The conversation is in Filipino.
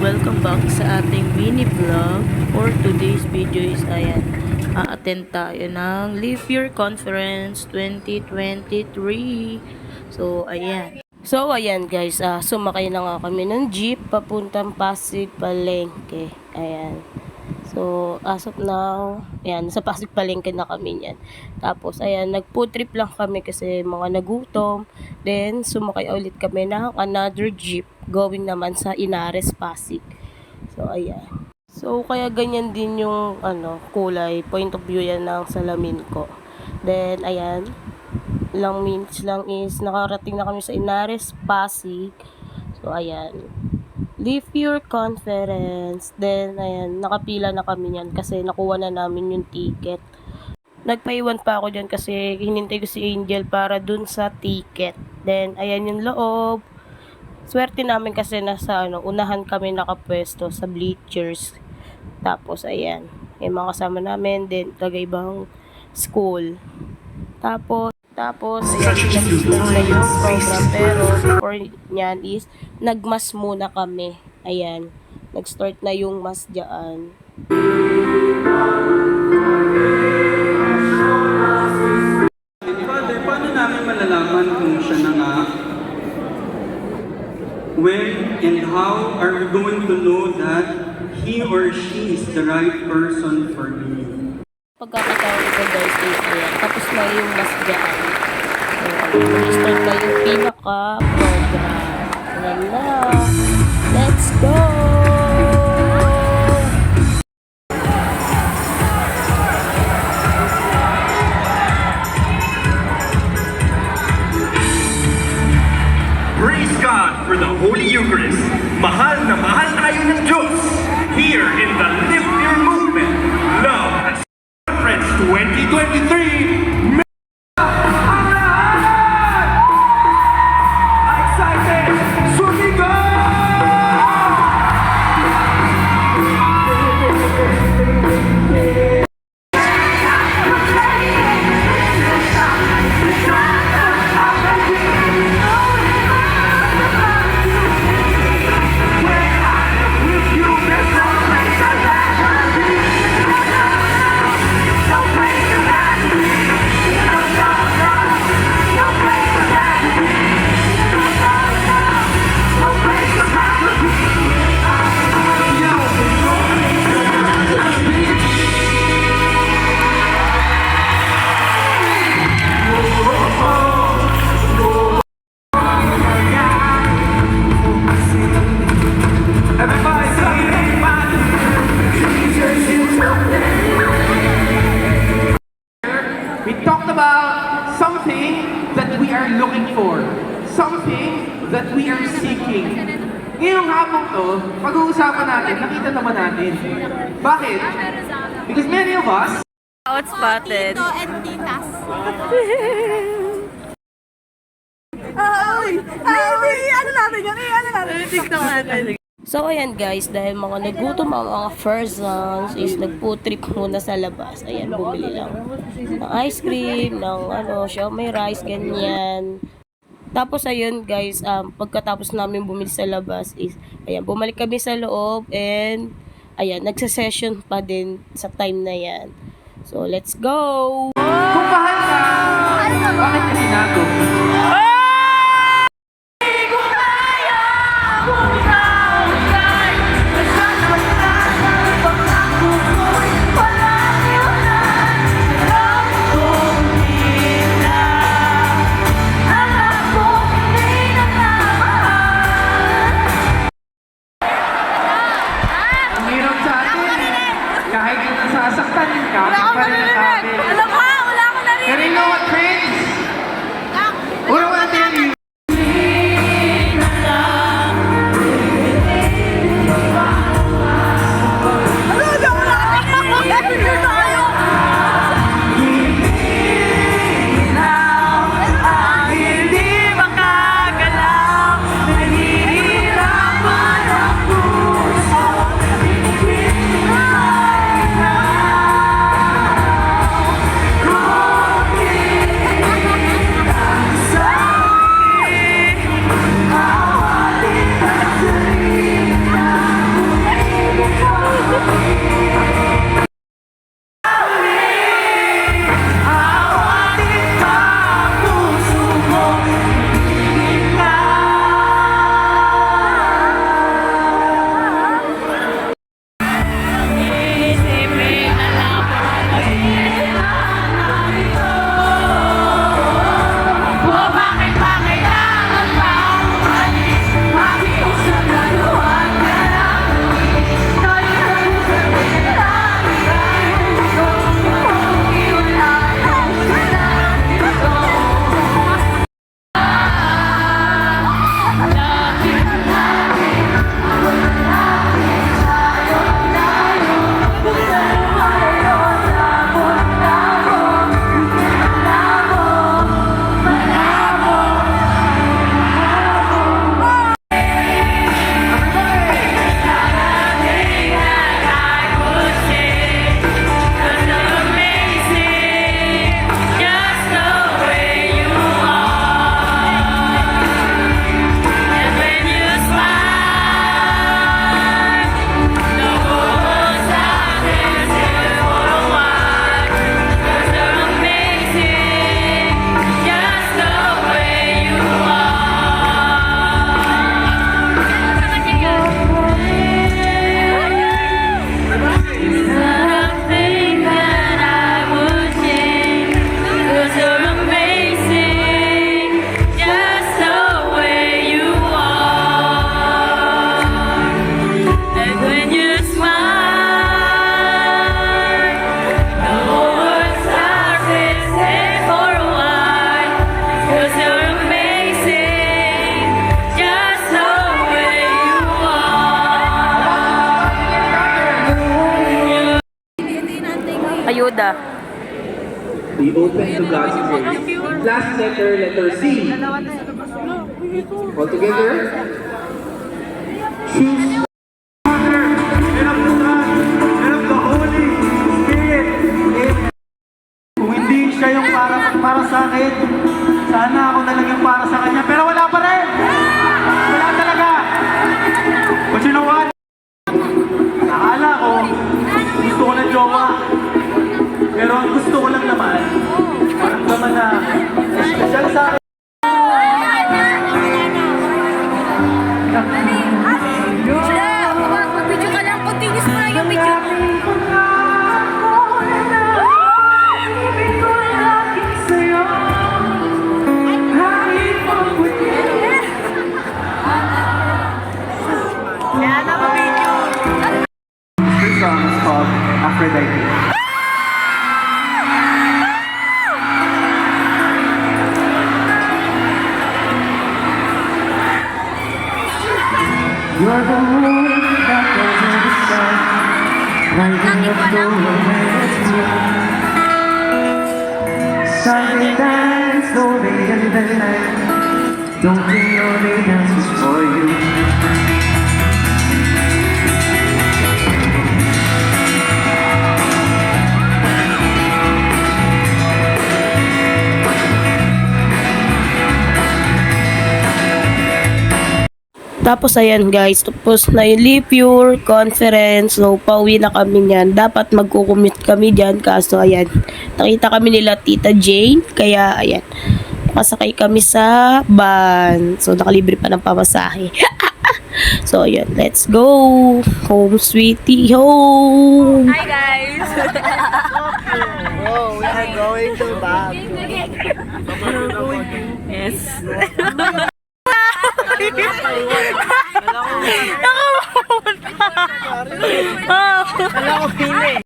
welcome back sa ating mini vlog. For today's video is ayan, a-attend tayo ng Live Your Conference 2023. So ayan guys, sumakay na nga kami ng jeep papuntang Pasig Palengke. Ayan. So, as of now, ayan, sa Pasig Palengke na kami niyan. Tapos, ayan, nag-food trip lang kami kasi mga nagutom. Then, sumakay ulit kami ng another jeep going naman sa Inares, Pasig. So, ayan. So, kaya ganyan din yung, kulay, point of view yan ng salamin ko. Then, ayan, ilang minutes lang is nakarating na kami sa Inares, Pasig. So, ayan. Leave your conference. Then, ayan, nakapila na kami niyan kasi nakuha na namin yung ticket. Nagpaiwan pa ako dyan kasi hinintay ko si Angel para dun sa ticket. Then, ayan yung loob. Swerte namin kasi nasa, unahan kami nakapwesto sa bleachers. Tapos, ayan, yung mga kasama namin. Then, taga-ibang school. Tapos, ayan, nag-start na yung program. Pero, before nyan is, nagmas muna kami. Ayan, nag-start na yung mas dyan. Father, paano namin malalaman kung siya na nga? When and how are we going to know that he or she is the right person for me? Pagkakataon ko guys is, ayan, tapos na yung mas dyan. Start na yung pinaka-program. Ayan na. Let's go! Praise God for the Holy Eucharist. Mahal na mahal tayo ng Diyos. Here in the Live Your Movement, Love and Conference 2023. We talked about something that we are looking for, something that we are seeking. Ngayong hapon to, pag-uusapan natin, nakita naman natin. Bakit? Because many of us Outspotted. Tito and titas. TikTok natin. So, ayan guys, dahil mga nagutom ang mga persons is nag-food trip muna sa labas. Ayan, bumili lang ng ice cream, ng siomai rice, ganyan. Tapos, ayun guys, pagkatapos namin bumili sa labas is, ayan, bumalik kami sa loob and, ayan, nagsa-session pa din sa time na yan. So, let's go! kung mahal ka, bakit ka tinago? Ang hirap sa atin, kahit yung nasasaktan ka, pa rin natin. Wala ko narinig. Pero you know what, friends? good ah. Be open to God's grace. Last letter, letter C. All together. Choose. And of the Son, and of the Holy Spirit. Kung hindi siya yung para sa akin, sana ako na lang yung para sa kanya. Pero wala pa rin! Wala talaga! But you know what? Akala ko, gusto ko na jowa. Pero ang gusto ko lang naman, parang naman na special sa akin. Mag-video ka lang, continuous mo lang yung video. This song is called Aphrodite. You're the moon that goes in the sky, lighting up the humanity. Sunday dance, slowly in the night. Don't think only dances for you. Tapos ayan guys, tapos na yung Leap Your Conference. So pauwi na kami niyan. Dapat magkukumute kami diyan kaso ayan, nakita kami nila Tita Jane. Kaya ayan, nakasakay kami sa van. So nakalibre pa ng pamasahe. So ayan, let's go home sweetie home. Hi guys! Oh, we are going to back. Yes. Alam ko pili.